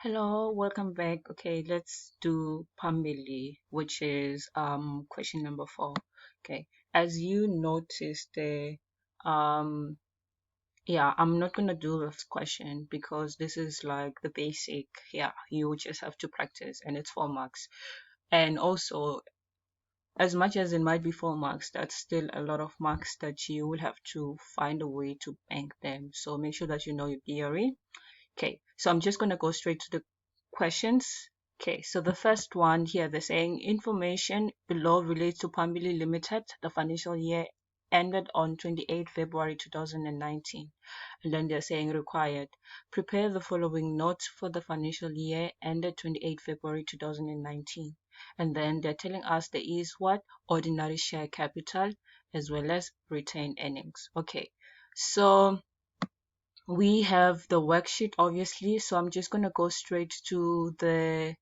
Hello, welcome back. Okay, let's do Phambili, which is question number 4. Okay, as you noticed there, um yeah, I'm not gonna do this question because this is like the basic. Yeah, you just have to practice and it's 4 marks. And also, as much as it might be 4 marks, that's still a lot of marks that you will have to find a way to bank them. So make sure that you know your theory. Okay, so I'm just going to go straight to the questions. Okay, so the first one here, they're saying information below relates to Phambili Limited. The financial year ended on 28 February 2019. And then they're saying required. Prepare the following notes for the financial year ended 28 February 2019. And then they're telling us there is what? Ordinary share capital as well as retained earnings. Okay, so we have the worksheet obviously, so I'm just going to go straight to the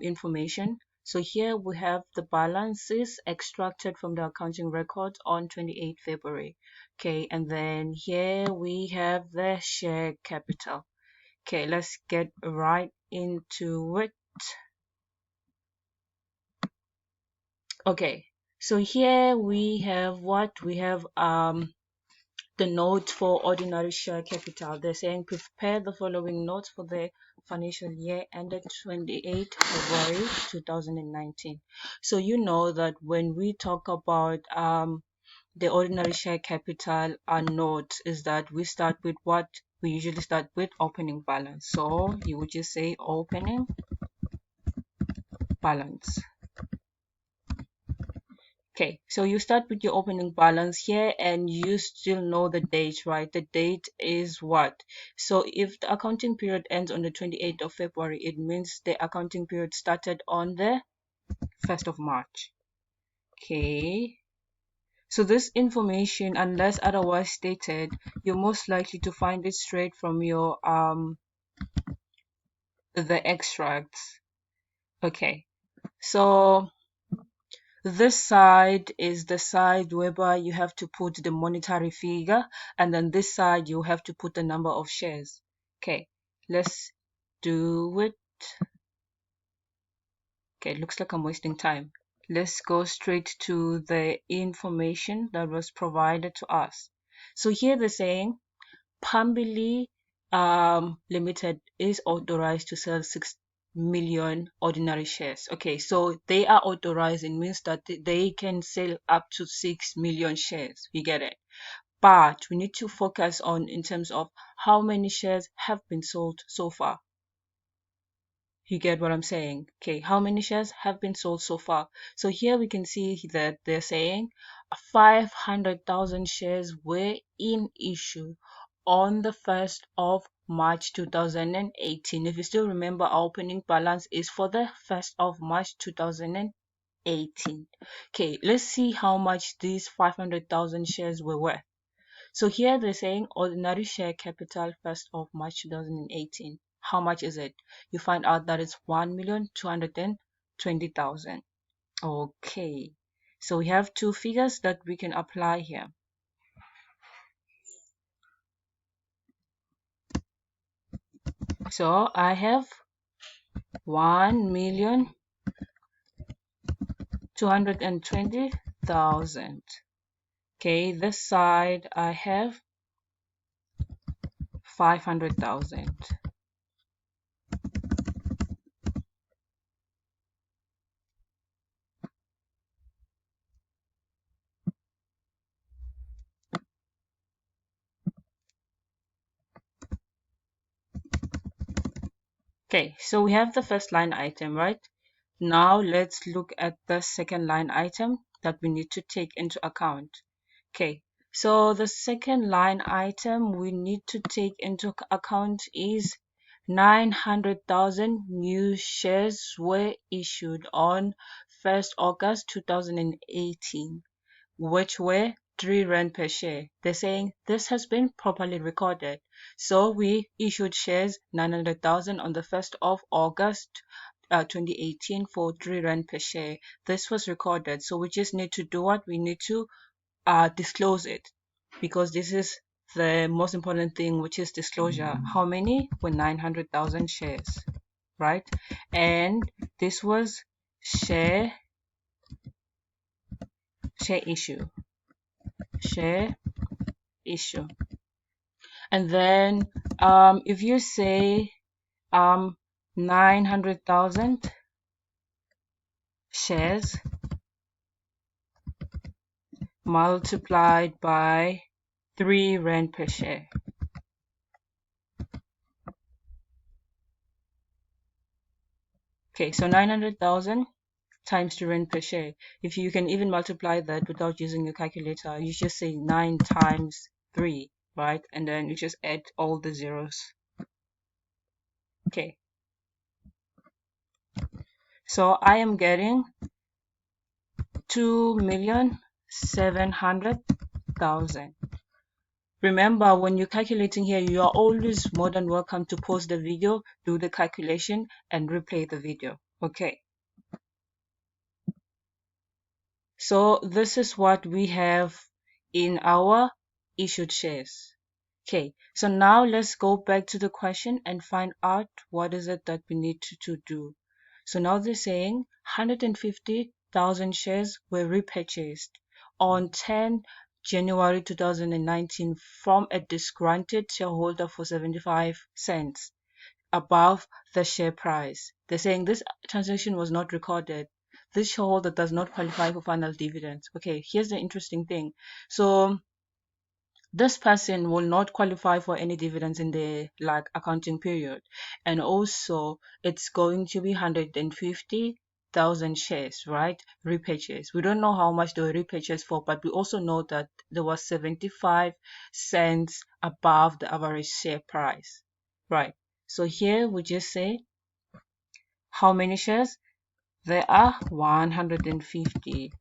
information. So here we have the balances extracted from the accounting record on 28 February. Okay, and then here we have the share capital. Okay, let's get right into it. Okay, so here we have what? We have the note for ordinary share capital. They're saying prepare the following notes for the financial year ended 28 February 2019. So you know that when we talk about the ordinary share capital note is that we start with what? We usually start with opening balance. So you would just say opening balance. Okay, so you start with your opening balance here and you still know the date, right? The date is what? So if the accounting period ends on the 28th of February, it means the accounting period started on the 1st of March. Okay, so this information, unless otherwise stated, you're most likely to find it straight from your the extracts. Okay, so this side is the side whereby you have to put the monetary figure, and then this side you have to put the number of shares. Okay, let's do it. Okay, looks like I'm wasting time. Let's go straight to the information that was provided to us. So here they're saying Phambili Limited is authorized to sell 6 million ordinary shares. Okay, so they are authorized. It means that they can sell up to 6 million shares. You get it? But we need to focus on in terms of how many shares have been sold so far. You get what I'm saying? Okay, how many shares have been sold so far? So here we can see that they're saying 500,000 shares were in issue on the 1st of March 2018. If you still remember, our opening balance is for the 1st of March 2018. Okay, let's see how much these 500,000 shares were worth. So here they're saying ordinary share capital 1st of March 2018. How much is it? You find out that it's 1,220,000. Okay, so we have two figures that we can apply here. So I have 1,220,000. Okay, this side I have 500,000. Okay, so we have the first line item, right? Now let's look at the second line item that we need to take into account. Okay, so the second line item we need to take into account is 900,000 new shares were issued on 1st August 2018, which were 3 rand per share. They're saying this has been properly recorded. So we issued shares 900,000 on the 1st of August 2018 for 3 rand per share. This was recorded. So we just need to do what? We need to disclose it because this is the most important thing, which is disclosure. How many? Were 900,000 shares, right? And this was share issue. And then if you say 900,000 shares multiplied by 3 rand per share. Okay, so 900,000 times 2 rand per share. If you can even multiply that without using your calculator, you just say 9 times 3, right? And then you just add all the zeros. Okay. So I am getting 2,700,000. Remember, when you're calculating here, you are always more than welcome to pause the video, do the calculation, and replay the video. Okay. So this is what we have in our issued shares. Okay, so now let's go back to the question and find out what is it that we need to do. So now they're saying 150,000 shares were repurchased on 10 January 2019 from a disgruntled shareholder for 75 cents above the share price. They're saying this transaction was not recorded. This shareholder does not qualify for final dividends. Okay, here's the interesting thing. So this person will not qualify for any dividends in the accounting period, and also it's going to be 150,000 shares, right? Repurchase. We don't know how much they were repurchased for, but we also know that there was 75 cents above the average share price, right? So here we just say how many shares? There are 150.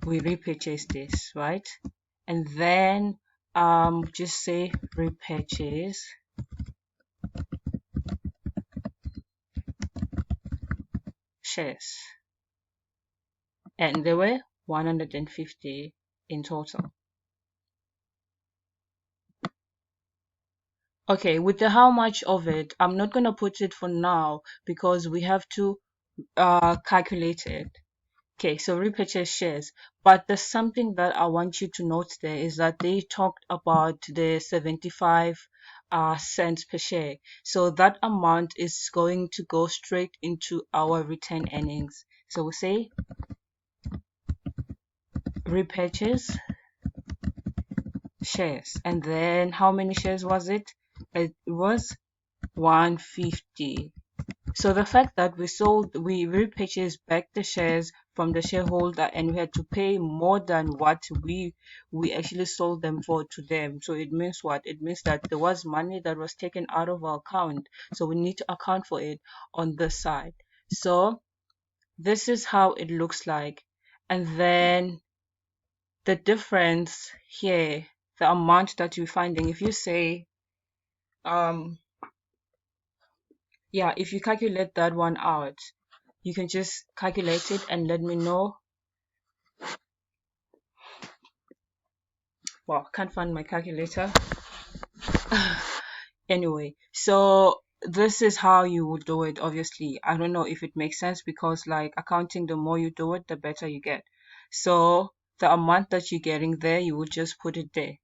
We repurchase this, right? And then just say repurchase shares, and there were 150 in total. Okay, with the how much of it, I'm not gonna put it for now because we have to calculate it. Okay, so repurchase shares. But there's something that I want you to note there is that they talked about the 75 cents per share. So that amount is going to go straight into our retained earnings. So we say repurchase shares. And then how many shares was it? It was 150. So the fact that we repurchased back the shares from the shareholder and we had to pay more than what we actually sold them for to them. So it means what? It means that there was money that was taken out of our account. So we need to account for it on this side. So this is how it looks like. And then the difference here, the amount that you're finding, if you say yeah, if you calculate that one out, you can just calculate it and let me know. Well, can't find my calculator. Anyway, so this is how you would do it. Obviously, I don't know if it makes sense because like accounting, the more you do it, the better you get. So the amount that you're getting there, you would just put it there.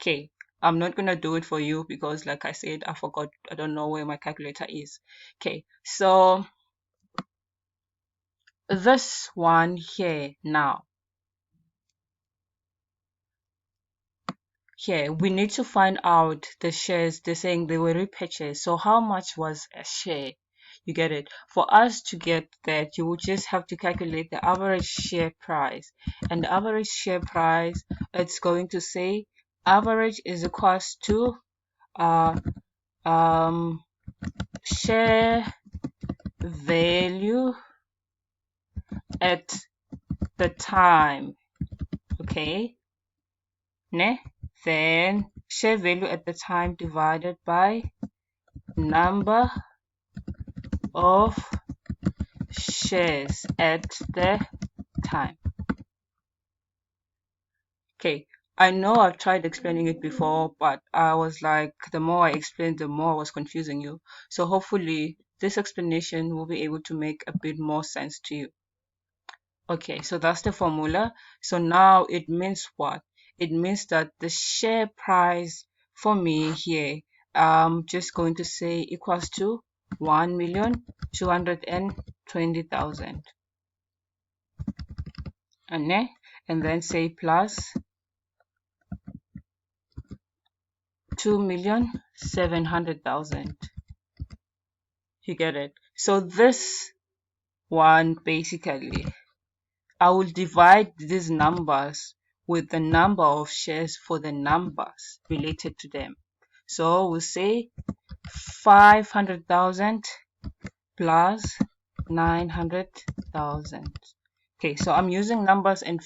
Okay, I'm not gonna do it for you because like I said, I forgot. I don't know where my calculator is. Okay, so this one here now. Here, we need to find out the shares. They're saying they were repurchased. So how much was a share? You get it? For us to get that, you would just have to calculate the average share price. And the average share price, it's going to say average is equals to uh, share value at the time. Okay? Ne? Then share value at the time divided by number of shares at the time. Okay, I know I've tried explaining it before, but I was like, the more I explained, the more I was confusing you. So hopefully this explanation will be able to make a bit more sense to you. Okay, so that's the formula. So now it means what? It means that the share price for me here, I'm just going to say equals to 1,220,000. And then say plus 2,700,000. You get it? So this one basically, I will divide these numbers with the number of shares for the numbers related to them. So we'll say 500,000 plus 900,000. Okay, so I'm using numbers and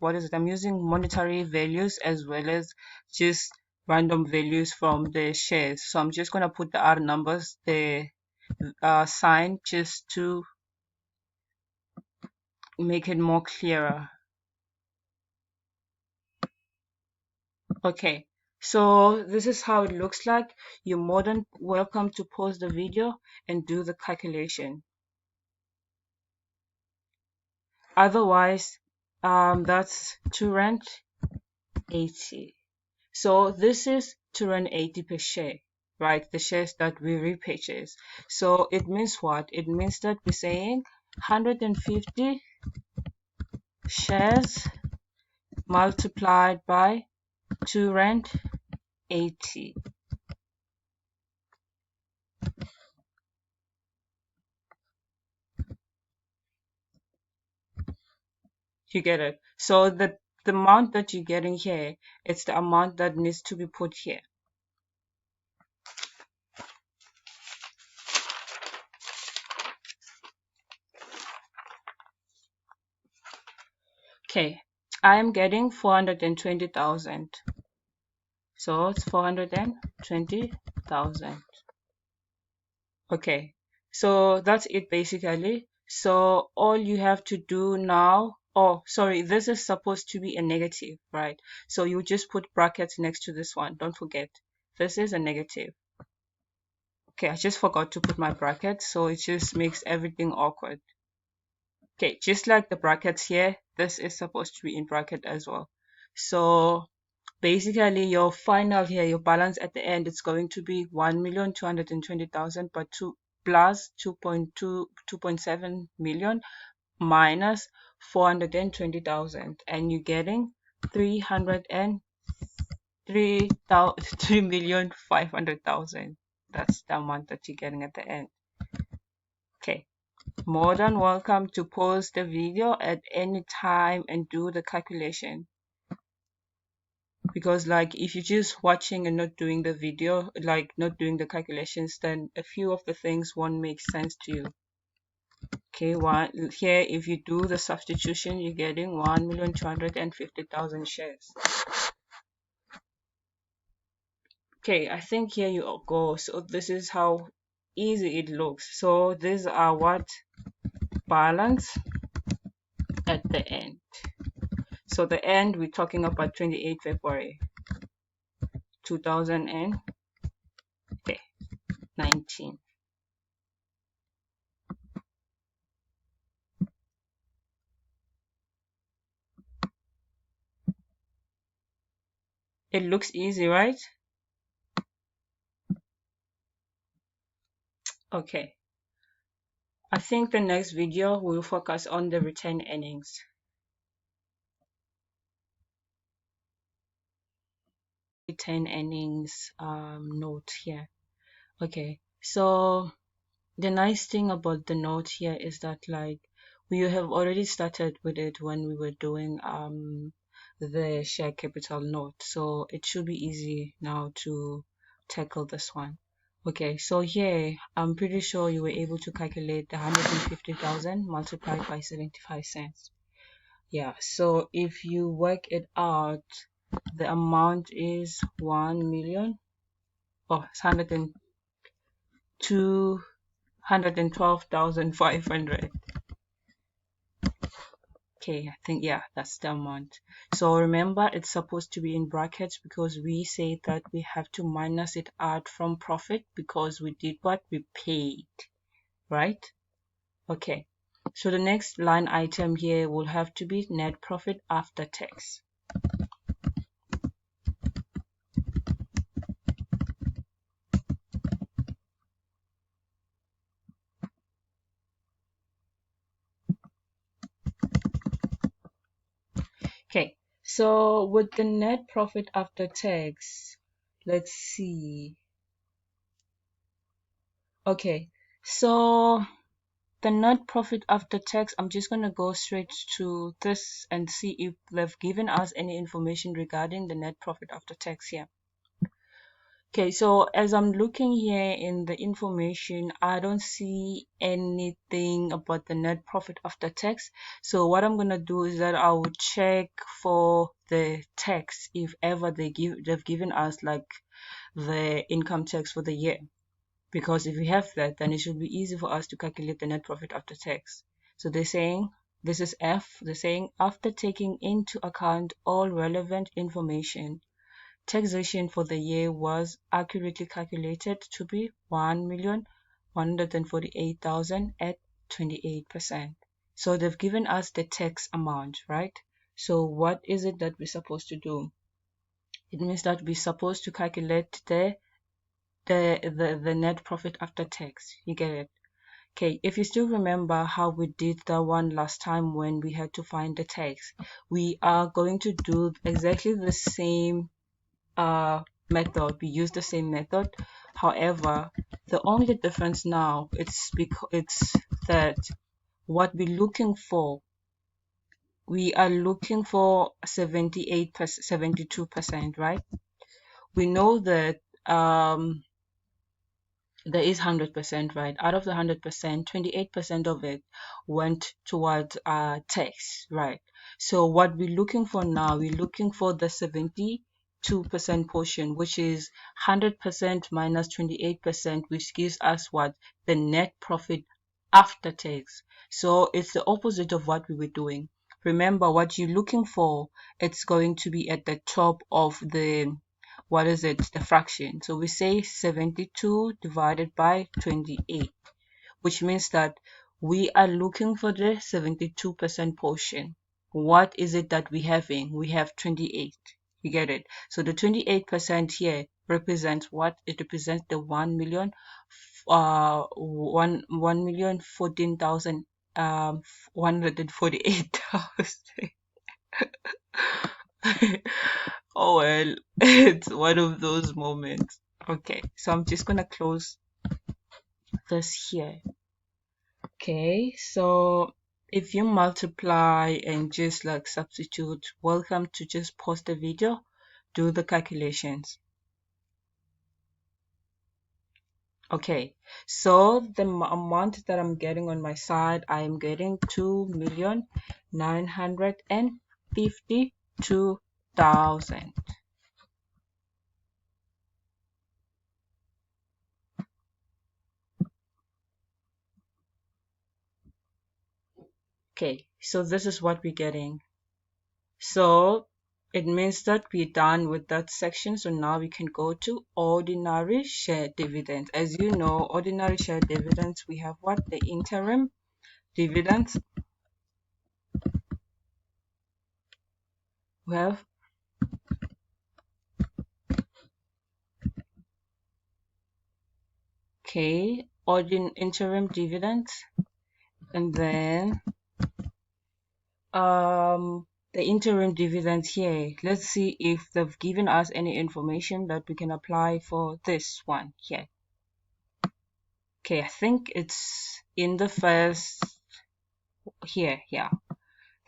what is it? I'm using monetary values as well as just random values from the shares. So I'm just gonna put the other numbers, the sign, just to make it more clearer. Okay, so this is how it looks like. You're more than welcome to pause the video and do the calculation. Otherwise, that's $280. So this is $280 per share, right? The shares that we repurchase. So it means what? It means that we're saying 150 shares multiplied by $280. You get it? So the amount that you're getting here, it's the amount that needs to be put here. Okay, I am getting 420,000. So it's 420,000. Okay, so that's it basically. So all you have to do now, oh, sorry, this is supposed to be a negative, right? So you just put brackets next to this one. Don't forget, this is a negative. Okay, I just forgot to put my brackets, so it just makes everything awkward. Okay, just like the brackets here, this is supposed to be in bracket as well. So basically your final here, your balance at the end, it's going to be 1,220,000, but 2.7 million minus 420,000, and you're getting 3,500,000. That's the amount that you're getting at the end. Okay, more than welcome to pause the video at any time and do the calculation. Because like if you're just watching and not doing the video, like not doing the calculations, then a few of the things won't make sense to you. Okay, here if you do the substitution, you're getting 1,250,000 shares. Okay, I think here you go. So this is how easy it looks. So these are what balance at the end. So the end, we're talking about 28 February 2019. It looks easy, right? Okay. I think the next video will focus on the retained earnings. Retained earnings note here. Okay, so the nice thing about the note here is that like we have already started with it when we were doing the share capital note, so it should be easy now to tackle this one. Okay, so here I'm pretty sure you were able to calculate the 150,000 multiplied by 75 cents. Yeah, so if you work it out, the amount is 1,000,000. Oh, it's 112,500. Okay, I think, yeah, that's the amount. So remember, it's supposed to be in brackets because we say that we have to minus it out from profit because we did what? We paid, right? Okay. So the next line item here will have to be net profit after tax. Okay. So with the net profit after tax, let's see. Okay. So the net profit after tax, I'm just going to go straight to this and see if they've given us any information regarding the net profit after tax here. Okay, so as I'm looking here in the information, I don't see anything about the net profit after tax. So what I'm gonna do is that I will check for the tax if ever they've given us like the income tax for the year. Because if we have that, then it should be easy for us to calculate the net profit after tax. So they're saying, this is F, they're saying after taking into account all relevant information, taxation for the year was accurately calculated to be 1,148,000 at 28%. So they've given us the tax amount, right? So what is it that we're supposed to do? It means that we're supposed to calculate the net profit after tax. You get it? Okay, if you still remember how we did that one last time when we had to find the tax, we are going to do exactly the same method. We use the same method. However, the only difference now it's that what we're looking for, we are looking for 78%, 72%, right? We know that there is 100%, right? Out of the 100%, 28% of it went towards tax, right? So what we're looking for now, we're looking for the 72% portion, which is 100% minus 28%, which gives us what? The net profit after tax. So it's the opposite of what we were doing. Remember, what you're looking for, it's going to be at the top of the, what is it, the fraction. So we say 72 divided by 28, which means that we are looking for the 72% portion. What is it that we having? We have 28. You get it? So the 28% here represents what? It represents the 1,014,000 148,000. Oh well, it's one of those moments. Okay, so I'm just gonna close this here. Okay, so if you multiply and just like substitute, welcome to just pause the video, do the calculations. Okay, so the amount that I'm getting on my side, I am getting 2,952,000. Okay, so this is what we're getting. So it means that we're done with that section. So now we can go to ordinary share dividends. As you know, ordinary share dividends, we have what? The interim dividends. We have interim dividends, and then the interim dividends here. Let's see if they've given us any information that we can apply for this one here. Okay, I think it's in the first here. Yeah,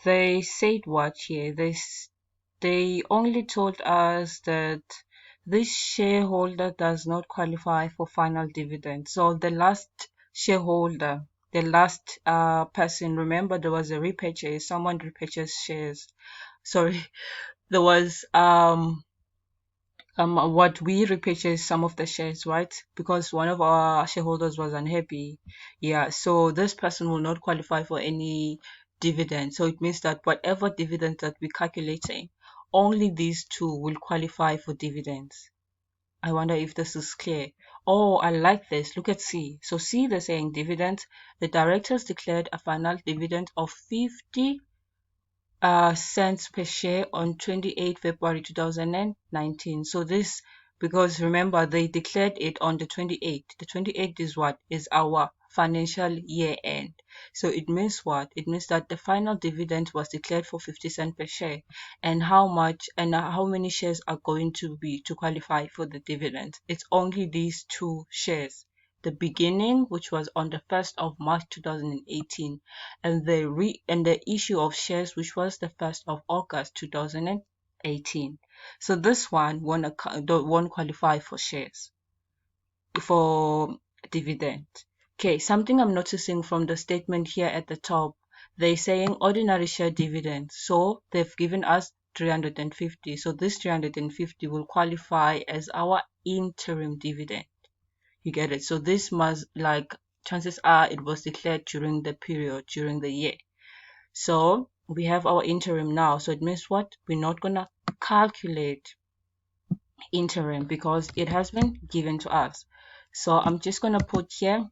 they said what here? They only told us that this shareholder does not qualify for final dividend. So the last shareholder, the last person, remember there was a repurchase, someone repurchased shares. Sorry, there was what we repurchased some of the shares, right? Because one of our shareholders was unhappy. Yeah, so this person will not qualify for any dividend. So it means that whatever dividend that we're calculating, only these two will qualify for dividends. I wonder if this is clear. Oh, I like this. Look at C. So C, they're saying dividends. The directors declared a final dividend of 50 cents per share on 28 February 2019. So this, because remember, they declared it on the 28th. The 28th is what? Is our financial year end. So it means what? It means that the final dividend was declared for 50 cents per share. And how much and how many shares are going to be to qualify for the dividend? It's only these two shares. The beginning, which was on the 1st of March 2018, and the issue of shares, which was the 1st of August 2018. So this one won't qualify for shares for dividend. Okay, something I'm noticing from the statement here at the top, they're saying ordinary share dividend. So they've given us 350. So this 350 will qualify as our interim dividend. You get it? So this must, like, chances are it was declared during the period, during the year. So we have our interim now. So it means what? We're not gonna calculate interim because it has been given to us. So I'm just gonna put here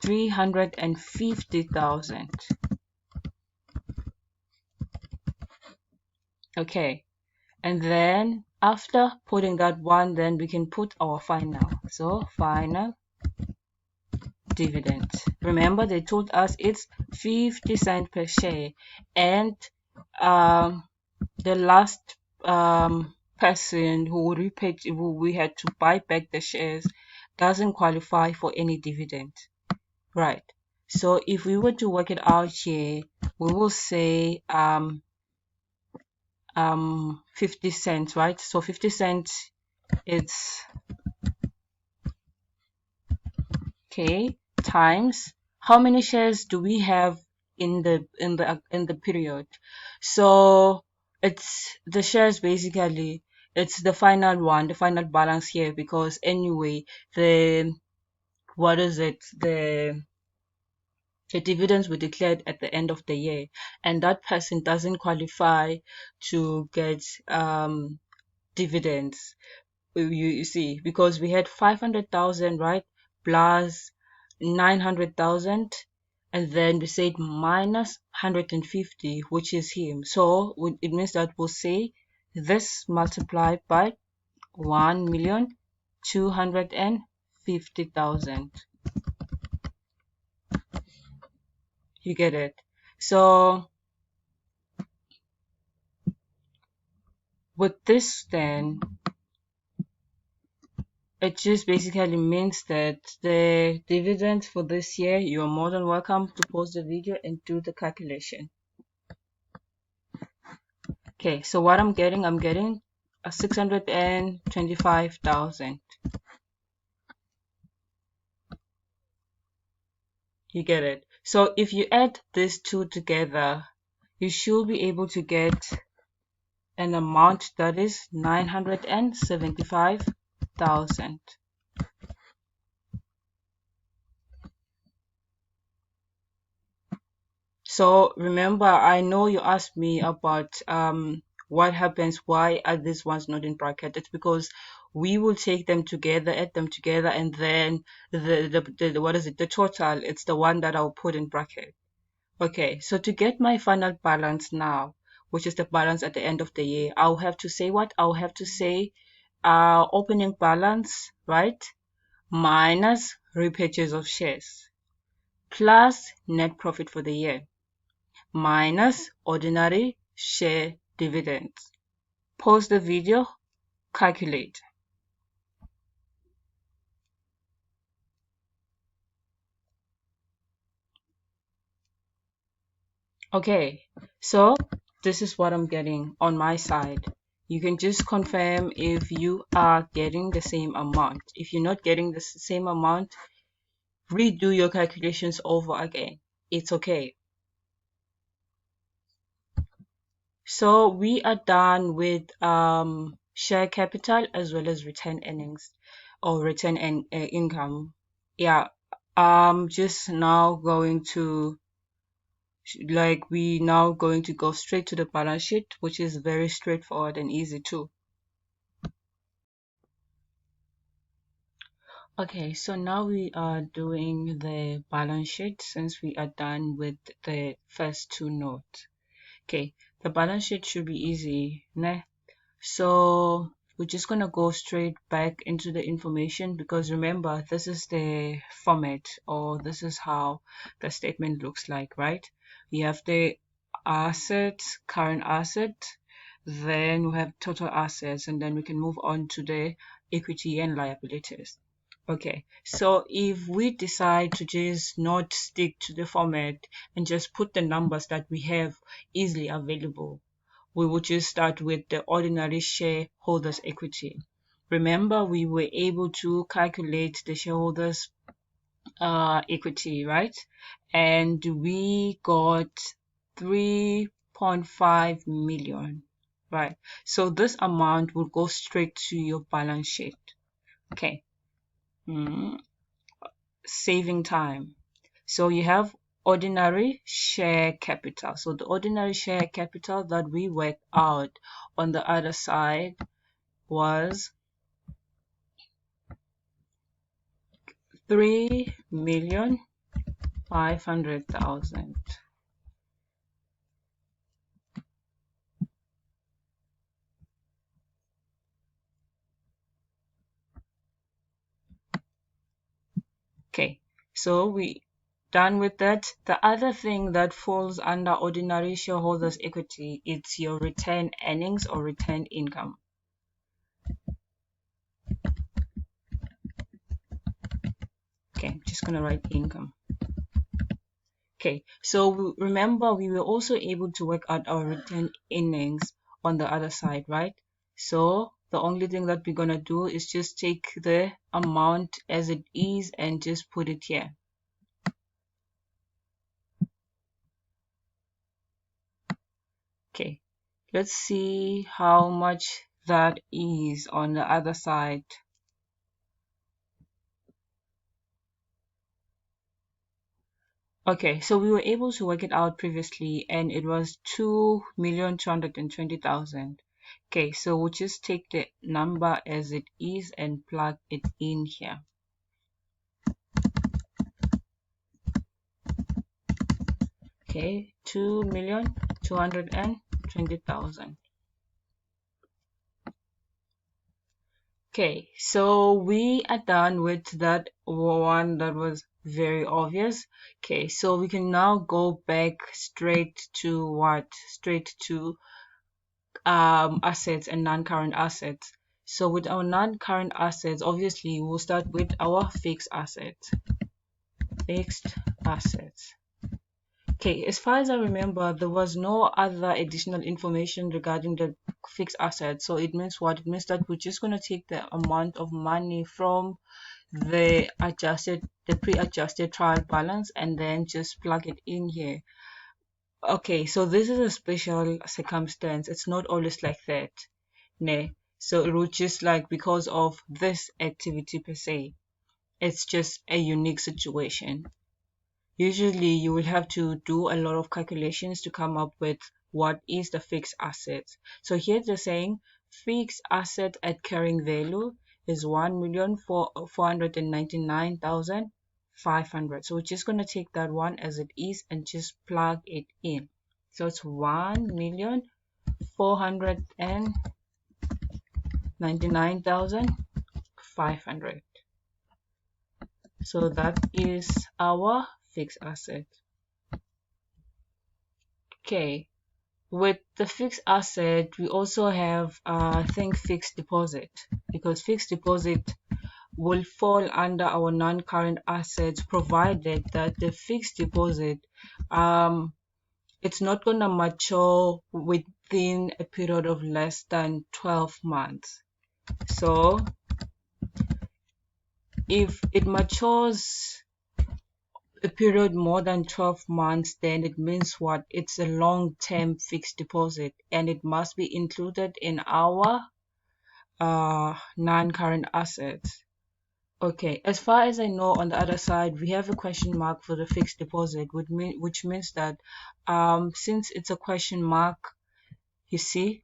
350,000. Okay. And then after putting that one, then we can put our final. So final dividend. Remember, they told us it's 50 cents per share, and the last person who repaid, who we had to buy back the shares, doesn't qualify for any dividend, right? So if we were to work it out here, we will say 50 cents, right? So 50 cents, it's okay, times how many shares do we have in the period? So it's the shares, basically it's the final one, the final balance here, because anyway the what is it the dividends were declared at the end of the year, and that person doesn't qualify to get dividends. You see, because we had 500,000, right, plus 900,000, and then we said minus 150, which is him. So it means that we'll say this multiplied by 1,250,000. You get it? So with this, then it just basically means that the dividends for this year, you're more than welcome to pause the video and do the calculation. Okay, so what I'm getting a 625,000. You get it? So if you add these two together, you should be able to get an amount that is 975,000. So remember, I know you asked me about what happens, why are these ones not in bracket? It's because we will take them together, add them together, and then the what is it? The total, it's the one that I'll put in bracket. Okay, so to get my final balance now, which is the balance at the end of the year, I'll have to say what? I'll have to say opening balance, right? Minus repurchase of shares, plus net profit for the year, minus ordinary share dividends. Pause the video, calculate. Okay, so this is what I'm getting on my side. You can just confirm if you are getting the same amount. If you're not getting the same amount, redo your calculations over again. It's okay. So we are done with share capital as well as return earnings or return and income. Yeah, I'm just now going to Like we now going to go straight to the balance sheet, which is very straightforward and easy too. Okay, so now we are doing the balance sheet since we are done with the first two notes. Okay, the balance sheet should be easy, ne? So we're just gonna go straight back into the information because remember, this is the format or this is how the statement looks like, right? You have the assets, current asset, then we have total assets, and then we can move on to the equity and liabilities. Okay, so if we decide to just not stick to the format and just put the numbers that we have easily available, we would just start with the ordinary shareholders equity. Remember, we were able to calculate the shareholders equity, right? And we got 3.5 million, right? So this amount will go straight to your balance sheet. Okay. Saving time. So you have ordinary share capital. So the ordinary share capital that we worked out on the other side was 3,500,000. Okay, so we done with that. The other thing that falls under ordinary shareholders equity, it's your retained earnings or retained income. Okay, I'm just gonna write income. Okay, so remember we were also able to work out our retained earnings on the other side, right? So the only thing that we're gonna do is just take the amount as it is and just put it here. Okay, let's see how much that is on the other side. Okay, so we were able to work it out previously and it was 2,220,000. Okay, so we'll just take the number as it is and plug it in here. Okay, 2,220,000. Okay, so we are done with that one that was very obvious. Okay, so we can now go back straight to what? Straight to assets and non-current assets. So with our non-current assets, obviously we'll start with our fixed assets. Fixed assets. Okay, as far as I remember, there was no other additional information regarding the fixed asset. So it means what? It means that we're just going to take the amount of money from the pre-adjusted trial balance and then just plug it in here. Okay, so this is a special circumstance. It's not always like that. Ne? So it was just like because of this activity per se. It's just a unique situation. Usually you will have to do a lot of calculations to come up with what is the fixed asset. So here they're saying fixed asset at carrying value is 1,499,500. So we're just going to take that one as it is and just plug it in. So it's 1,499,500. So that is our fixed asset. Okay, with the fixed asset, we also have, I think, fixed deposit, because fixed deposit will fall under our non-current assets, provided that the fixed deposit, it's not going to mature within a period of less than 12 months. So if it matures a period more than 12 months, then it means what? It's a long-term fixed deposit and it must be included in our non-current assets. Okay, as far as I know, on the other side, we have a question mark for the fixed deposit, which means that since it's a question mark, you see,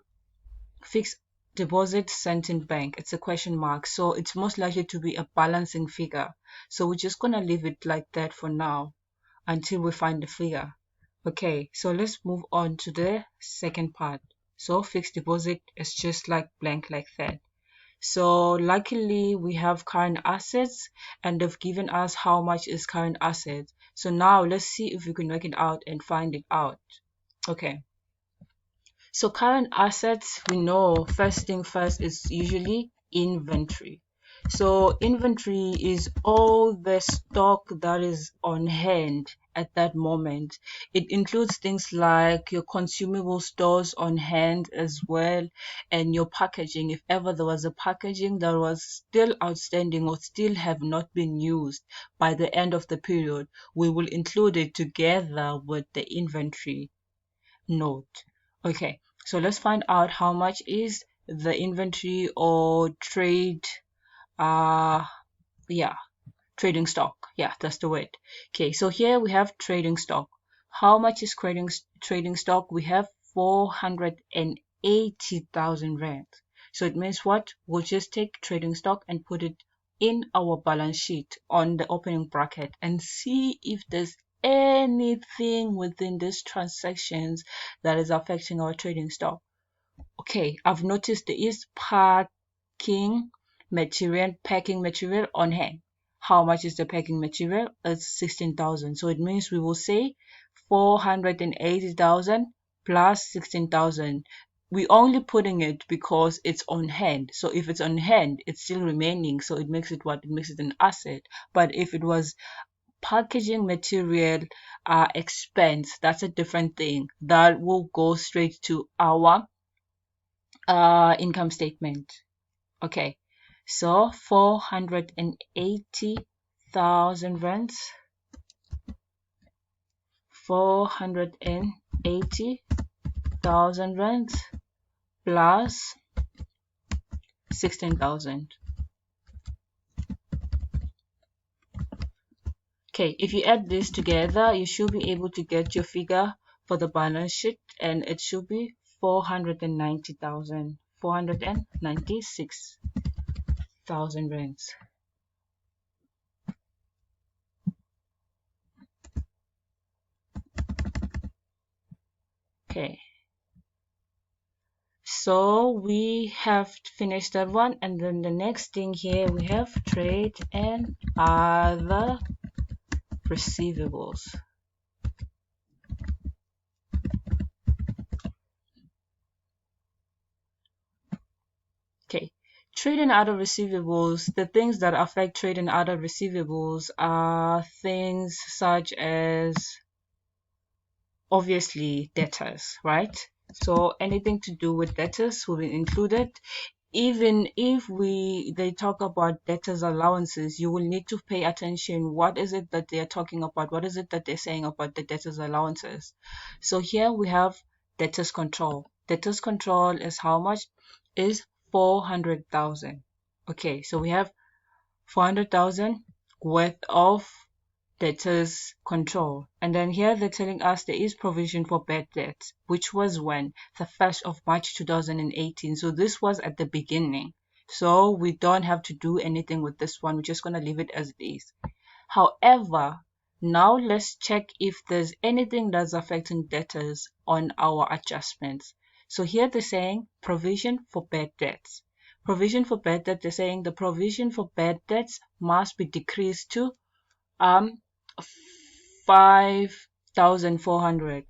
fixed deposit sent in bank, it's a question mark. So it's most likely to be a balancing figure. So we're just going to leave it like that for now until we find the figure. Okay, so let's move on to the second part. So fixed deposit is just like blank like that. So luckily we have current assets and they've given us how much is current assets. So now let's see if we can work it out and find it out. Okay. So current assets, we know first thing first is usually inventory. So inventory is all the stock that is on hand at that moment. It includes things like your consumable stores on hand as well, and your packaging. If ever there was a packaging that was still outstanding or still have not been used by the end of the period, we will include it together with the inventory note. Okay, so let's find out how much is the inventory or trade, uh yeah, trading stock. Yeah, that's the word. Okay, so here we have trading stock. How much is trading stock? We have 480,000 rand. So it means what? We'll just take trading stock and put it in our balance sheet on the opening bracket and see if there's anything within these transactions that is affecting our trading stock. Okay, I've noticed there is packing material on hand. How much is the packing material? It's 16,000. So it means we will say 480,000 plus 16,000. We only putting it because it's on hand. So if it's on hand, it's still remaining. So it makes it what? It makes it an asset. But if it was packaging material expense, that's a different thing. That will go straight to our income statement. Okay, so 480,000 rands, 480,000 rands plus 16,000. Okay, if you add this together, you should be able to get your figure for the balance sheet, and it should be 490,000, 496,000 rands. Okay, so we have finished that one, and then the next thing here we have trade and other receivables. Okay, trade and other receivables, the things that affect trade and other receivables are things such as obviously debtors, right? So anything to do with debtors will be included. Even if they talk about debtors allowances, you will need to pay attention. What is it that they are talking about? What is it that they're saying about the debtors allowances? So here we have debtors control. Debtors control is how much? Is 400,000. Okay, so we have 400,000 worth of debtors control. And then here they're telling us there is provision for bad debts, which was when? The 1st of March 2018. So this was at the beginning. So we don't have to do anything with this one. We're just going to leave it as it is. However, now let's check if there's anything that's affecting debtors on our adjustments. So here they're saying provision for bad debts. Provision for bad debt, they're saying the provision for bad debts must be decreased to 5,400.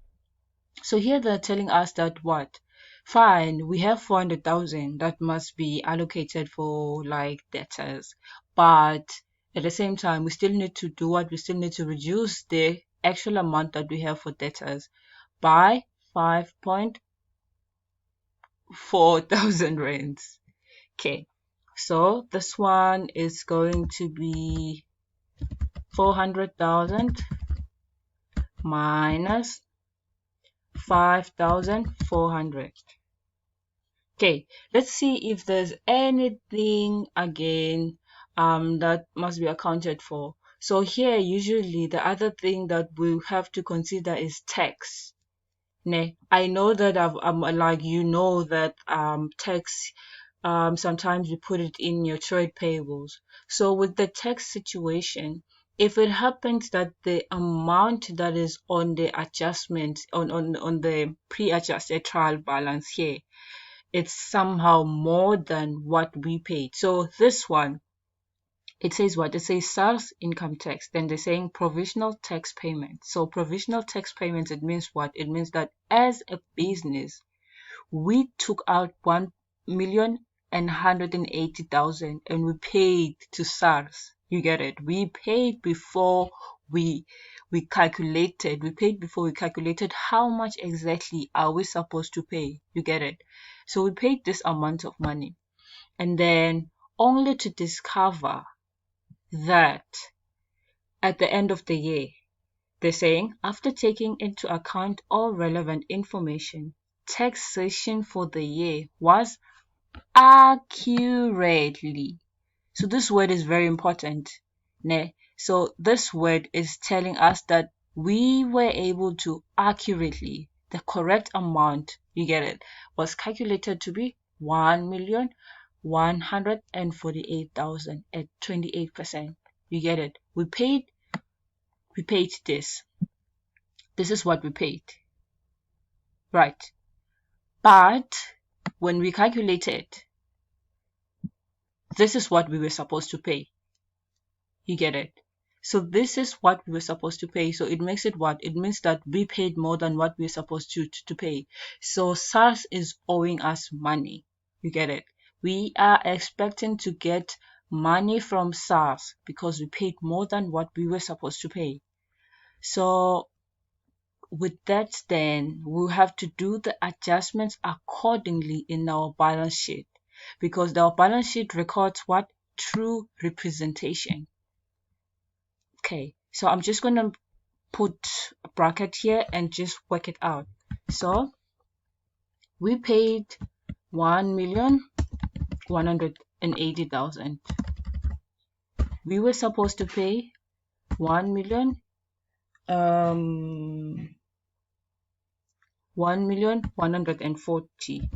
So here they're telling us that what? Fine, we have 400,000 that must be allocated for like debtors, but at the same time, we still need to do what? We still need to reduce the actual amount that we have for debtors by 5.4 thousand rands. Okay, so this one is going to be 400,000 minus 5,400. Okay, let's see if there's anything again that must be accounted for. So here, usually the other thing that we have to consider is tax. Ne, I know that I'm like, you know that tax, sometimes you put it in your trade payables. So with the tax situation, if it happens that the amount that is on the adjustment on the pre-adjusted trial balance here, it's somehow more than what we paid. So this one, it says what? It says SARS income tax. Then they're saying provisional tax payment. So provisional tax payments, it means what? It means that as a business, we took out 1,180,000 and we paid to SARS. You get it? We paid before we calculated. We paid before we calculated how much exactly are we supposed to pay. You get it? So we paid this amount of money, and then only to discover that at the end of the year, they're saying, after taking into account all relevant information, taxation for the year was accurately. So this word is very important. Ne? So this word is telling us that we were able to accurately, the correct amount, you get it, was calculated to be 1,148,000 at 28%. You get it? We paid this. This is what we paid. Right. But when we calculated, this is what we were supposed to pay. You get it? So this is what we were supposed to pay. So it makes it what? It means that we paid more than what we were supposed to pay. So SARS is owing us money. You get it? We are expecting to get money from SARS because we paid more than what we were supposed to pay. So with that, then we'll have to do the adjustments accordingly in our balance sheet, because our balance sheet records what? True representation. Okay, so I'm just going to put a bracket here and just work it out. So we paid 1,180,000. We were supposed to pay 1,140.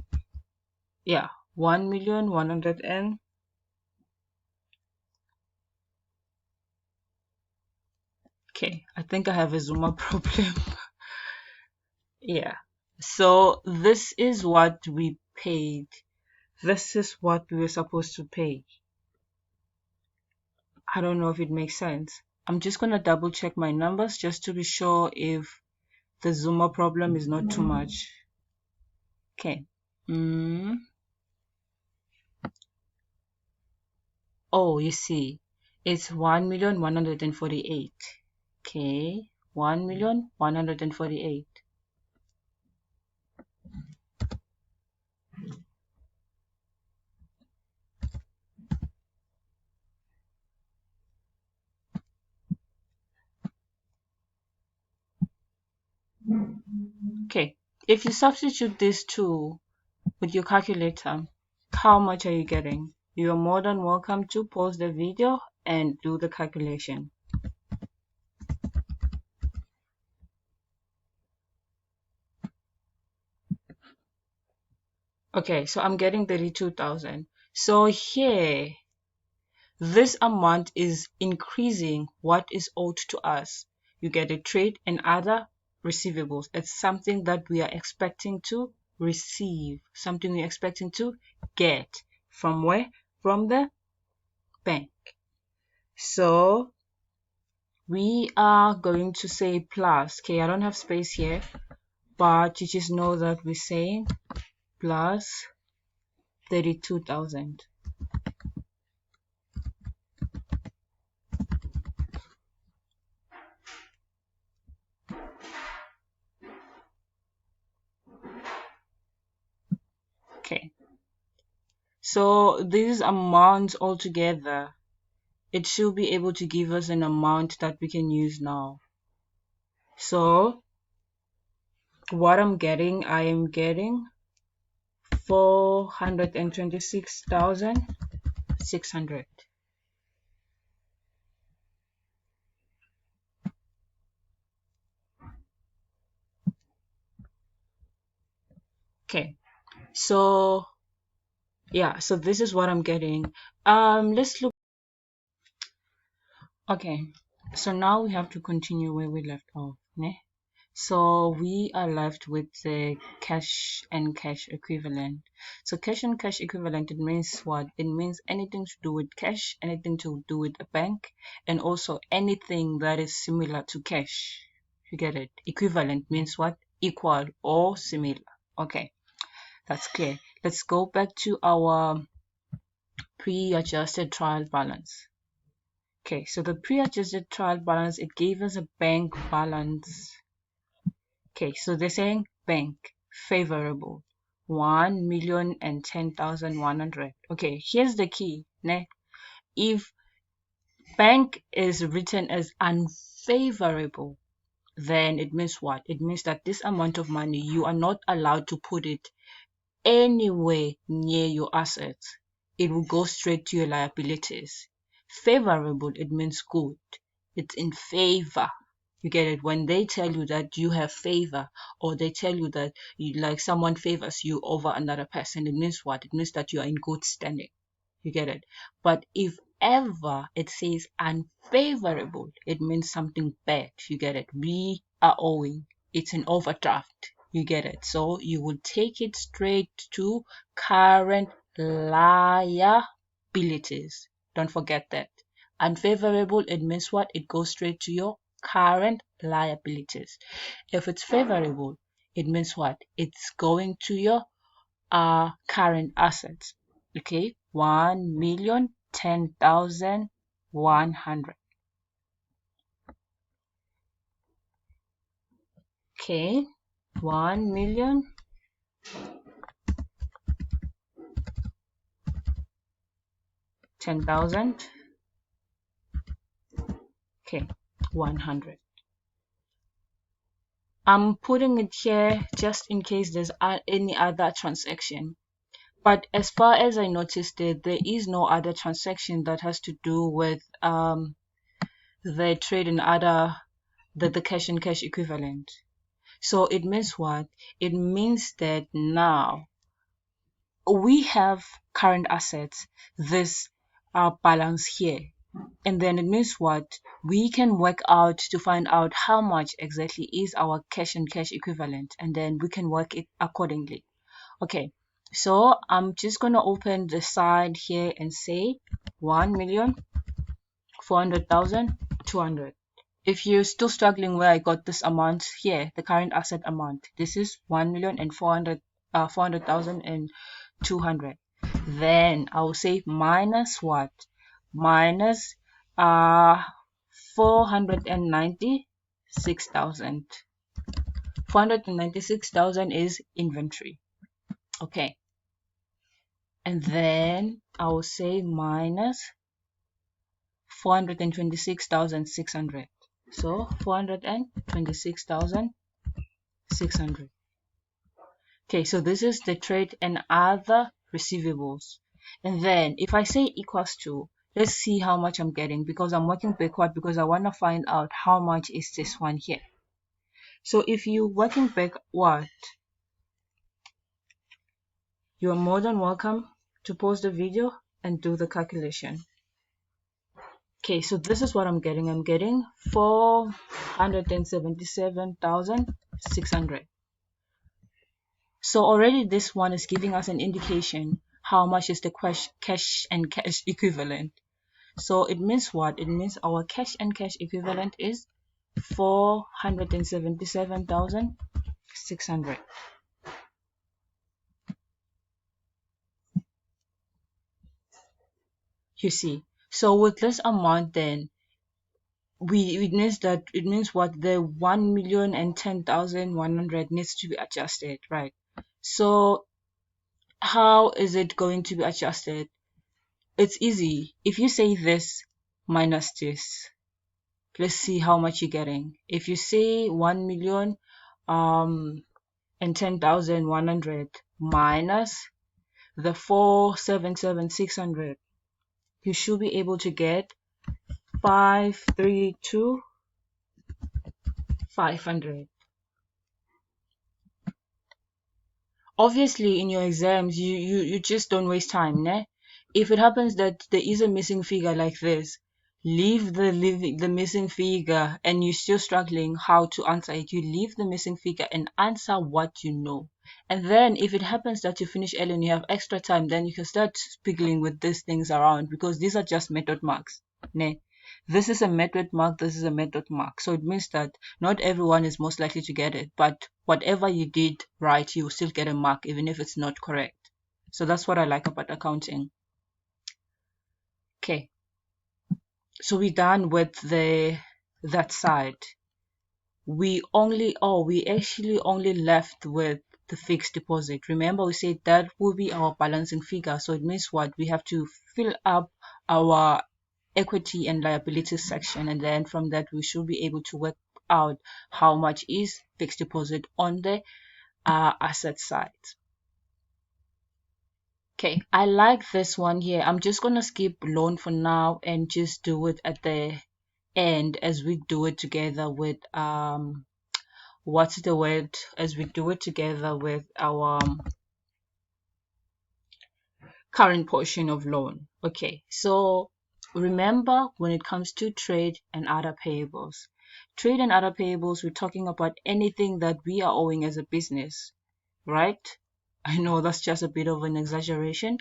Yeah, 1,100 Okay, I think I have a Zuma problem. Yeah, so this is what we paid. This is what we were supposed to pay. I don't know if it makes sense. I'm just going to double check my numbers just to be sure if the Zuma problem is not too much. Okay. Oh, you see, it's 1,148,000. Okay, 1,148,000. Okay, if you substitute these two with your calculator, how much are you getting? You are more than welcome to pause the video and do the calculation. Okay, so I'm getting 32,000. So here, this amount is increasing what is owed to us. You get a trade and other receivables. It's something that we are expecting to receive, something we're expecting to get. From where? From the bank. So we are going to say plus. Okay, I don't have space here, but you just know that we're saying plus 32,000. Okay, so these amounts altogether, it should be able to give us an amount that we can use now. So what I'm getting, I am getting 426,600. Okay, so yeah, so this is what I'm getting. Let's look. Okay, so now we have to continue where we left off, ne? So we are left with the cash and cash equivalent. So cash and cash equivalent, it means what? It means anything to do with cash, anything to do with a bank, and also anything that is similar to cash. You get it? Equivalent means what? Equal or similar. Okay, that's clear. Let's go back to our pre-adjusted trial balance. Okay, so the pre-adjusted trial balance, it gave us a bank balance. Okay, so they're saying bank favorable 1,010,100. Okay, here's the key. Ne? If bank is written as unfavorable, then it means what? It means that this amount of money, you are not allowed to put it anywhere near your assets. It will go straight to your liabilities. Favorable, it means good. It's in favor. You get it? When they tell you that you have favor, or they tell you that you, like someone favors you over another person, it means what? It means that you are in good standing. You get it? But if ever it says unfavorable, it means something bad. You get it? We are owing. It's an overdraft. You get it? So you will take it straight to current liabilities. Don't forget that. Unfavorable, it means what? It goes straight to your current liabilities. If it's favorable, it means what? It's going to your current assets. Okay, 1,010,100. Okay, 1,010,000. Okay, 100. I'm putting it here just in case there's any other transaction. But as far as I noticed it, there is no other transaction that has to do with the trade and other the cash and cash equivalent. So it means what? It means that now we have current assets, this balance here. And then it means what? We can work out to find out how much exactly is our cash and cash equivalent, and then we can work it accordingly. Okay, so I'm just going to open the side here and say 1,400,200. If you're still struggling where I got this amount here, the current asset amount, this is 400,200. Then I will say minus what? Minus 496,000. 496,000 is inventory. Okay. And then I will say minus 426,600. So 426,600. Okay, so this is the trade and other receivables. And then if I say equals to, let's see how much I'm getting, because I'm working backward because I want to find out how much is this one here. So if you're working backward, you are more than welcome to pause the video and do the calculation. Okay, so this is what I'm getting. I'm getting 477,600. So already this one is giving us an indication how much is the cash and cash equivalent. So it means what? It means our cash and cash equivalent is 477,600. You see, so with this amount, then it means what? The 1,010,100 needs to be adjusted, right? So how is it going to be adjusted? It's easy. If you say this minus this, let's see how much you're getting. If you say 1,000,000 and 10,100 minus the 477,600, you should be able to get 532,500. Obviously in your exams you just don't waste time, ne? If it happens that there is a missing figure like this, leave the missing figure and you're still struggling how to answer it, you leave the missing figure and answer what you know. And then if it happens that you finish early and you have extra time, then you can start spiggling with these things around, because these are just method marks, ne? This is a method mark, this is a method mark. So it means that not everyone is most likely to get it, but whatever you did right, you will still get a mark, even if it's not correct. So that's what I like about accounting. Okay, so we're done with that side. We actually only left with the fixed deposit. Remember, we said that will be our balancing figure. So it means what? We have to fill up our equity and liability section, and then from that we should be able to work out how much is fixed deposit on the asset side. Okay, I like this one here. I'm just gonna skip loan for now and just do it at the end as we do it together with what's the word, as we do it together with our current portion of loan. Okay, so remember, when it comes to trade and other payables, we're talking about anything that we are owing as a business, right? I know that's just a bit of an exaggeration,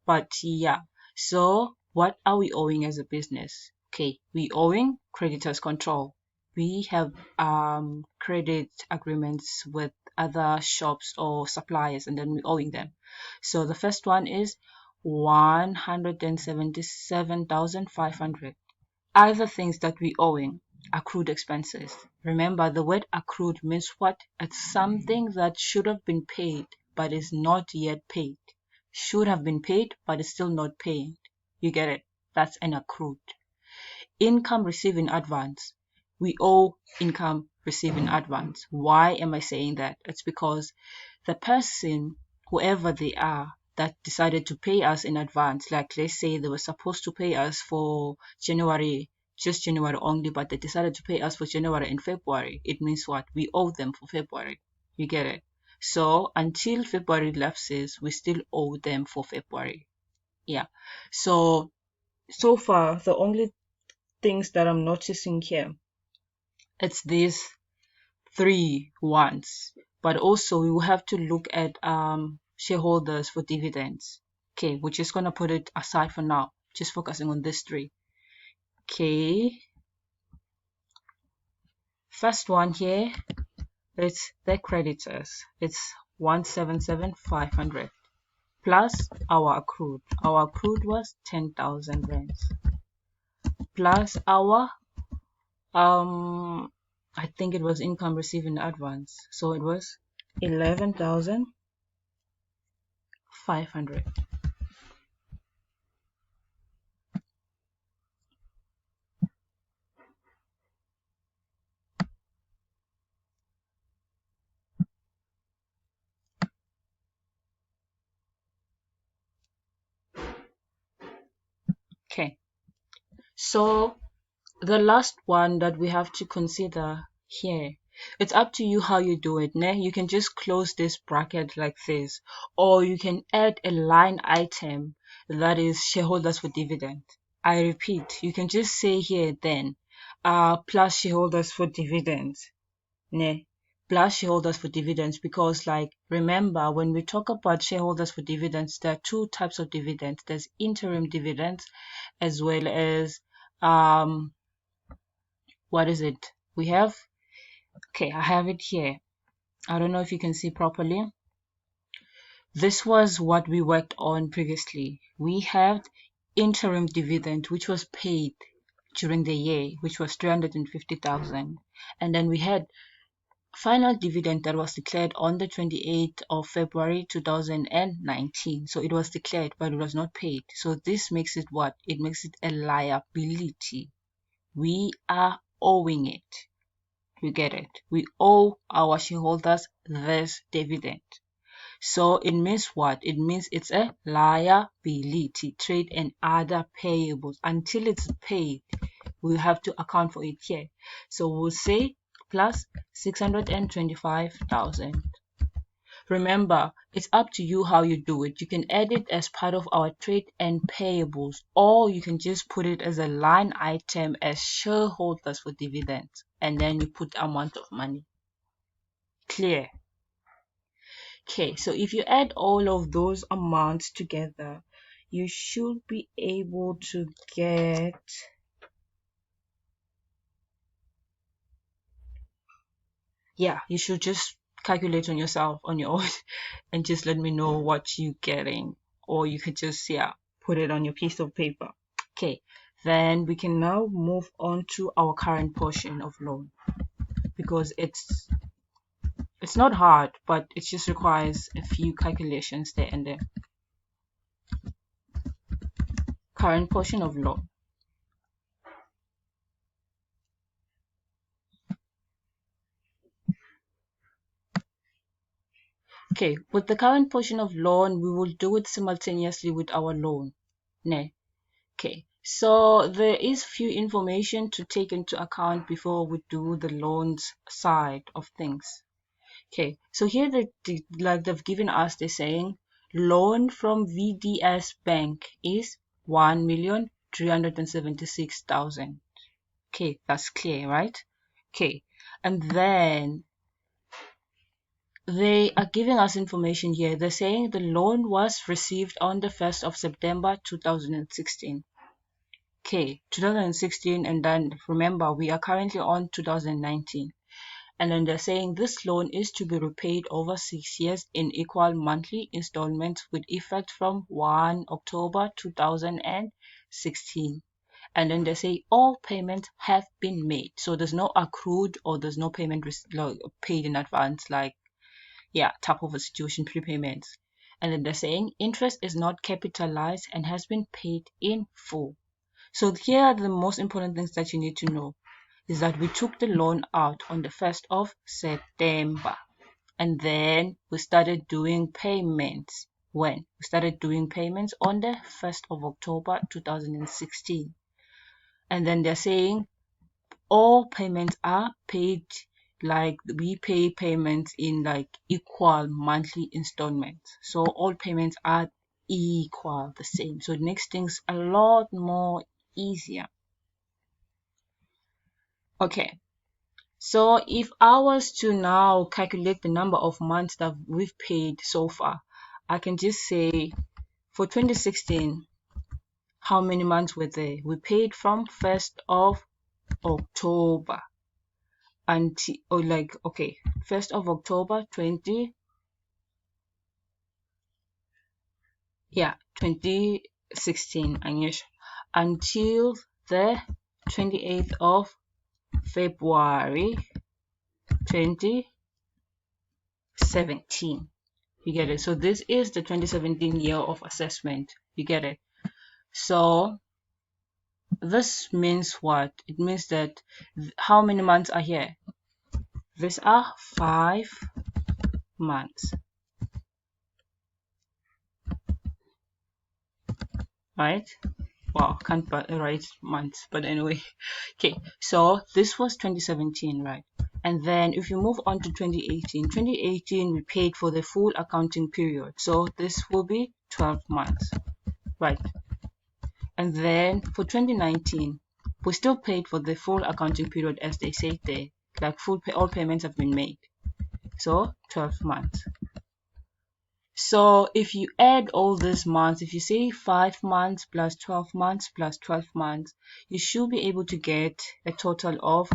but yeah. So what are we owing as a business? Okay, we owing creditors control. We have credit agreements with other shops or suppliers, and then we're owing them. So the first one is 177,500. Other things that we owing: accrued expenses. Remember, the word accrued means what? It's something that should have been paid but is not yet paid. Should have been paid but is still not paid. You get it? That's an accrued. Income received in advance. We owe income received in advance. Why am I saying that? It's because the person, whoever they are, that decided to pay us in advance, like let's say they were supposed to pay us for January, just January only, but they decided to pay us for January and February. It means what? We owe them for February. You get it? So until February lapses, we still owe them for February. Yeah. So far, the only things that I'm noticing here, it's these three ones. But also we will have to look at shareholders for dividends. Okay, we're just gonna put it aside for now, just focusing on these three. Okay, first one here, it's the creditors. It's 177,500 plus our accrued. Our accrued was 10,000 rands plus our I think it was income received in advance, so it was 11,500. Okay, so the last one that we have to consider here, it's up to you how you do it. Ne? You can just close this bracket like this, or you can add a line item that is shareholders for dividend. I repeat, you can just say here then plus shareholders for dividends. Ne? Plus shareholders for dividends, because like remember, when we talk about shareholders for dividends, there are two types of dividends. There's interim dividends as well as what is it? We have, okay, I have it here. I don't know if you can see properly. This was what we worked on previously. We had interim dividend, which was paid during the year, which was 350,000. And then we had final dividend that was declared on the 28th of February 2019. So it was declared, but it was not paid. So this makes it what? It makes it a liability. We are owing it. You get it? We owe our shareholders this dividend. So it means what? It means it's a liability, trade and other payables. Until it's paid, we have to account for it here. So we'll say plus 625,000. Remember, it's up to you how you do it. You can add it as part of our trade and payables, or you can just put it as a line item as shareholders for dividends, and then you put the amount of money. Clear? Okay, so if you add all of those amounts together, you should be able to get, yeah, you should just calculate on yourself on your own and just let me know what you're getting, or you could just, yeah, put it on your piece of paper. Okay, then we can now move on to our current portion of loan, because it's not hard, but it just requires a few calculations there and there. Current portion of loan. Okay, with the current portion of loan, we will do it simultaneously with our loan. Ne? Okay, so there is few information to take into account before we do the loans side of things. Okay, so here like they've given us, they're saying loan from VDS Bank is 1,376,000. Okay, that's clear, right? Okay, and then they are giving us information here. They're saying the loan was received on the 1st of September 2016. Okay, 2016, and then remember we are currently on 2019. And then they're saying this loan is to be repaid over 6 years in equal monthly installments with effect from 1 October 2016. And then they say all payments have been made. So there's no accrued, or there's no payment paid in advance, like, yeah, type of a situation, prepayments. And then they're saying interest is not capitalized and has been paid in full. So here are the most important things that you need to know, is that we took the loan out on the 1st of September, and then we started doing payments. When? We started doing payments on the 1st of October 2016. And then they're saying all payments are paid, like we pay payments in like equal monthly installments. So all payments are equal, the same. So it makes things a lot more easier. Okay, so if I was to now calculate the number of months that we've paid so far, I can just say for 2016, how many months were there? We paid from 1st of October until, or like, okay, 1st of October 2016, Anish, until the 28th of February 2017. You get it? So this is the 2017 year of assessment. You get it? So this means what? It means that how many months are here? These are 5 months. Right? Wow, can't write months, but anyway. Okay, so this was 2017, right? And then if you move on to 2018, we paid for the full accounting period. So this will be 12 months, right? And then for 2019, we still paid for the full accounting period as they say there, like all payments have been made. So 12 months. So if you add all these months, if you say 5 months plus 12 months plus 12 months, you should be able to get a total of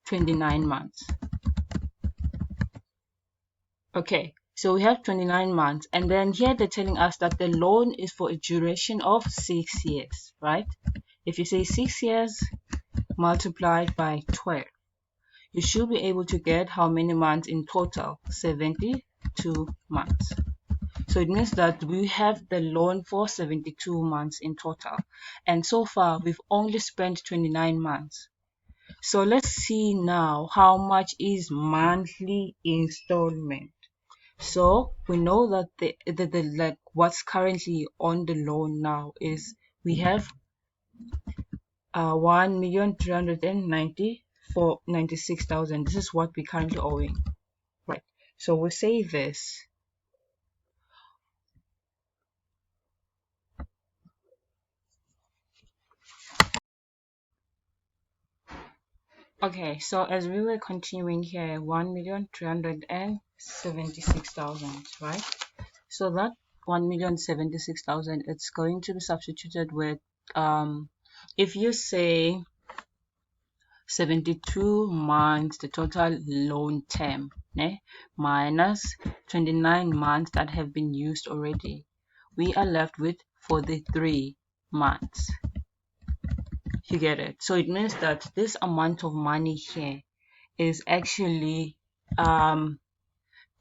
29 months. Okay, so we have 29 months, and then here they're telling us that the loan is for a duration of 6 years, right? If you say 6 years multiplied by 12, you should be able to get how many months in total? 72 months. So it means that we have the loan for 72 months in total. And so far, we've only spent 29 months. So let's see now how much is monthly installment. So we know that the like what's currently on the loan now is we have 1,396,000. This is what we currently owing, right? So we'll say this. Okay, so as we were continuing here, 1,376,000, right? So that 1,076,000, it's going to be substituted with, if you say 72 months, the total loan term, minus 29 months that have been used already, we are left with 43 months. You get it? So it means that this amount of money here is actually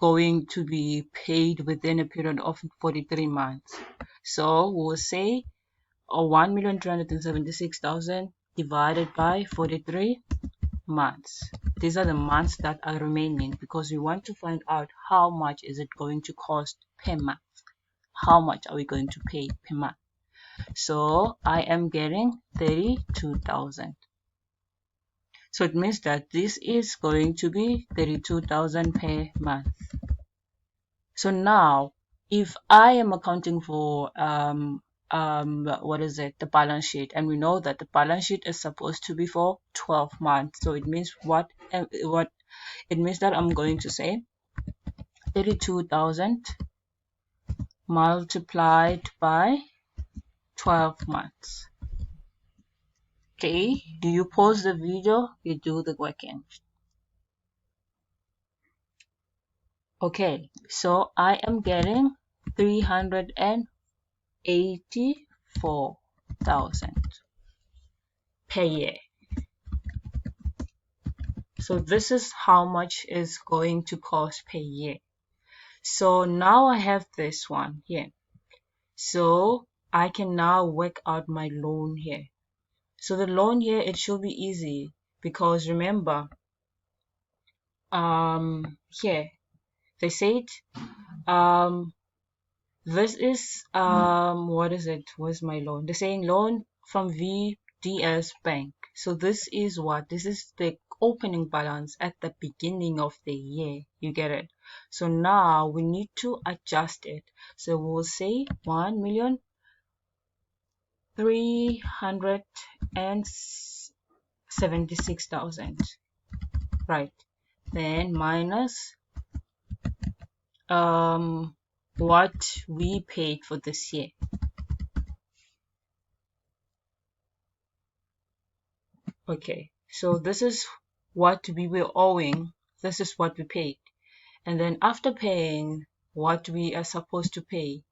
going to be paid within a period of 43 months. So we'll say 1,376,000 divided by 43 months. These are the months that are remaining because we want to find out how much is it going to cost per month. How much are we going to pay per month? So I am getting 32,000. So it means that this is going to be 32,000 per month. So now, if I am accounting for the balance sheet, and we know that the balance sheet is supposed to be for 12 months. So it means what it means that I'm going to say 32,000 multiplied by 12 months. Okay, do you pause the video? You do the working. Okay, so I am getting 384,000 per year. So this is how much is going to cost per year. So now I have this one here. So I can now work out my loan here. So the loan here, it should be easy because remember, here they said, this is, what is it? Where's my loan? They're saying loan from VDS Bank. So this is what? This is the opening balance at the beginning of the year. You get it? So now we need to adjust it. So we'll say 1,376,000. Right. Then minus what we paid for this year. Okay, so this is what we were owing. This is what we paid. And then after paying what we are supposed to pay,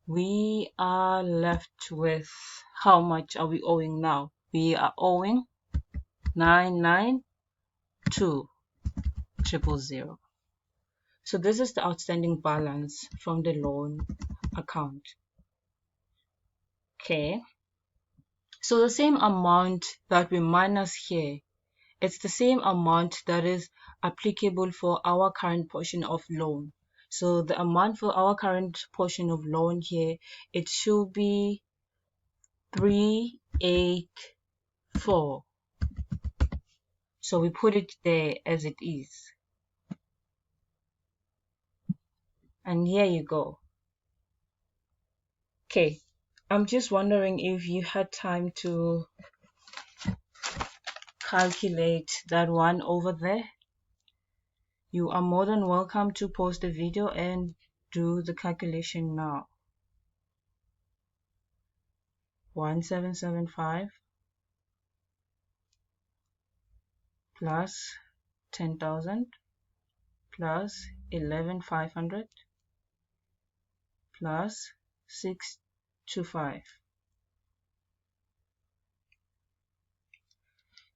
we are left with, how much are we owing now? We are owing 992,000. So this is the outstanding balance from the loan account. Okay. So the same amount that we minus here, it's the same amount that is applicable for our current portion of loan. So the amount for our current portion of loan here, it should be 384. So we put it there as it is. And here you go. Okay, I'm just wondering if you had time to calculate that one over there. You are more than welcome to pause the video and do the calculation now. 1775 plus 10,000 plus 11,500 plus 625.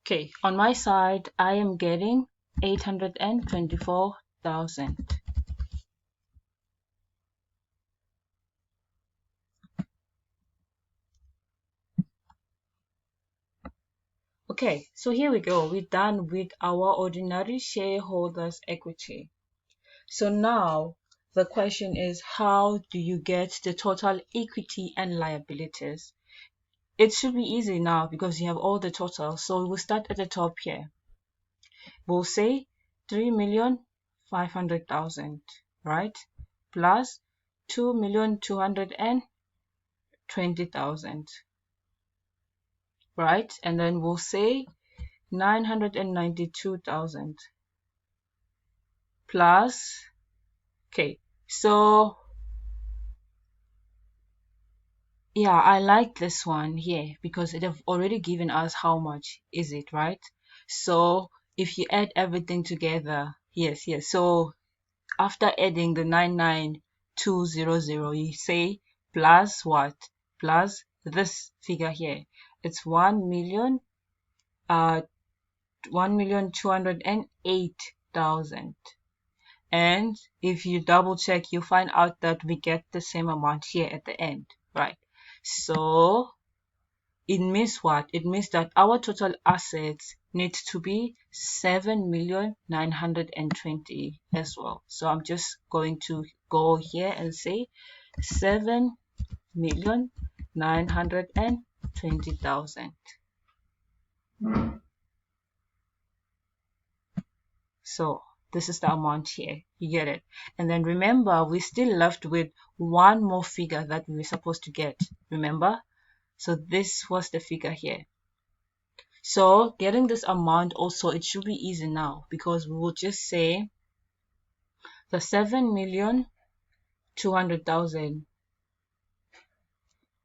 Okay, on my side, I am getting 824,000. Okay, so here we go. We're done with our ordinary shareholders' equity. So now the question is, how do you get the total equity and liabilities? It should be easy now because you have all the totals. So we'll start at the top here. We'll say 3,500,000, right? Plus 2,220,000, right? And then we'll say 992,000 plus, okay, so yeah, I like this one here because it have already given us how much is it, right? So if you add everything together, yes, yes. So after adding the 99200, you say plus what? Plus this figure here. It's 1,000,000, 1,208,000. And if you double check, you find out that we get the same amount here at the end, right? So it means what? It means that our total assets need to be 7,920,000 as well. So I'm just going to go here and say 7,920,000. So this is the amount here. You get it? And then remember, we're still left with one more figure that we were supposed to get. Remember? So this was the figure here. So getting this amount also, it should be easy now because we will just say the 7,200,000,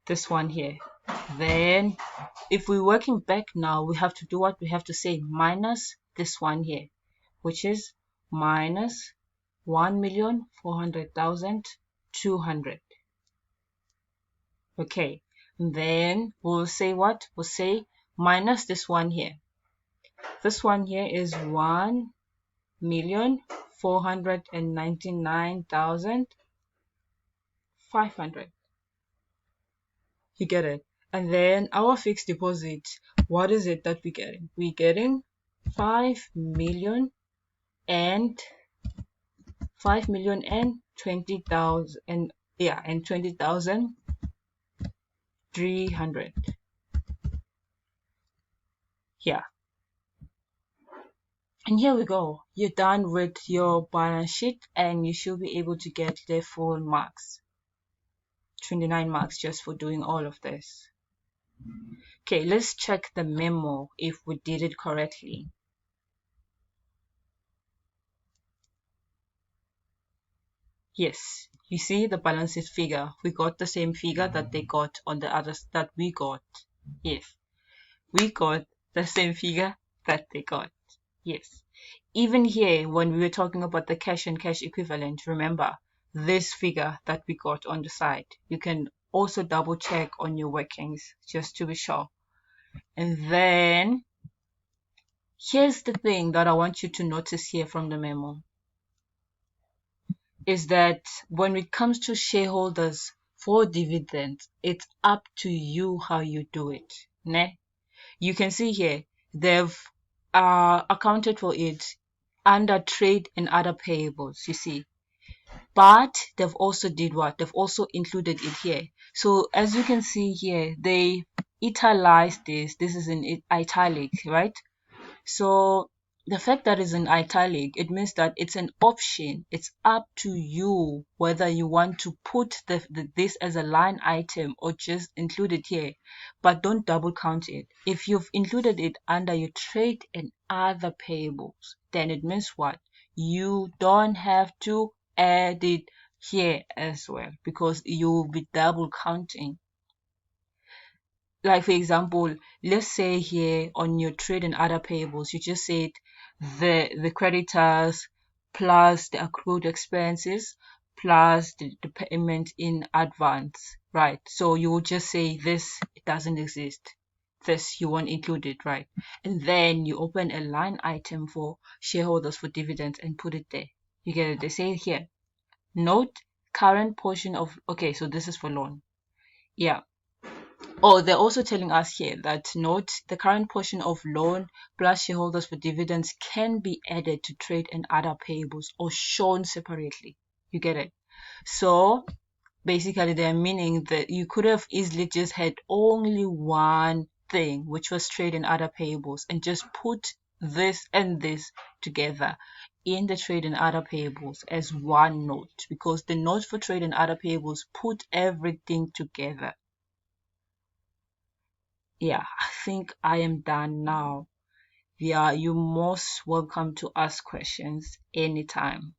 this one here. Then if we're working back now, we have to do what? We have to say minus this one here, which is minus 1,400,200. Okay, and then we'll say what? We'll say minus this one here. This one here is 1,499,500. You get it? And then our fixed deposit, what is it that we're getting? We're getting 5,000,000 and 5,020,000 and 20,300. Yeah. And here we go. You're done with your balance sheet and you should be able to get the full marks. 29 marks just for doing all of this. Okay, let's check the memo if we did it correctly. Yes, you see the balance sheet figure. We got the same figure that they got on the others that we got. Yes, we got the same figure that they got. Yes. Even here, when we were talking about the cash and cash equivalent, remember this figure that we got on the side. You can also double check on your workings just to be sure. And then here's the thing that I want you to notice here from the memo is that when it comes to shareholders for dividends, it's up to you how you do it. Ne? You can see here, they've accounted for it under trade and other payables, you see. But they've also did what? They've also included it here. So as you can see here, they italicized this. This is in italic, right? So the fact that it's in italic, it means that it's an option. It's up to you whether you want to put this as a line item or just include it here. But don't double count it. If you've included it under your trade and other payables, then it means what? You don't have to add it here as well because you'll be double counting. Like for example, let's say here on your trade and other payables, you just said the creditors plus the accrued expenses plus the payment in advance, right? So you will just say this, it doesn't exist. This you won't include it, right? And then you open a line item for shareholders for dividends and put it there. You get it? They say here, note current portion of, okay, so this is for loan. Yeah. Oh, they're also telling us here that note the current portion of loan plus shareholders for dividends can be added to trade and other payables or shown separately. You get it? So basically they're meaning that you could have easily just had only one thing, which was trade and other payables, and just put this and this together. in the trade and other payables as one note, because the note for trade and other payables put everything together. Yeah, I think I am done now. Yeah, you're most welcome to ask questions anytime.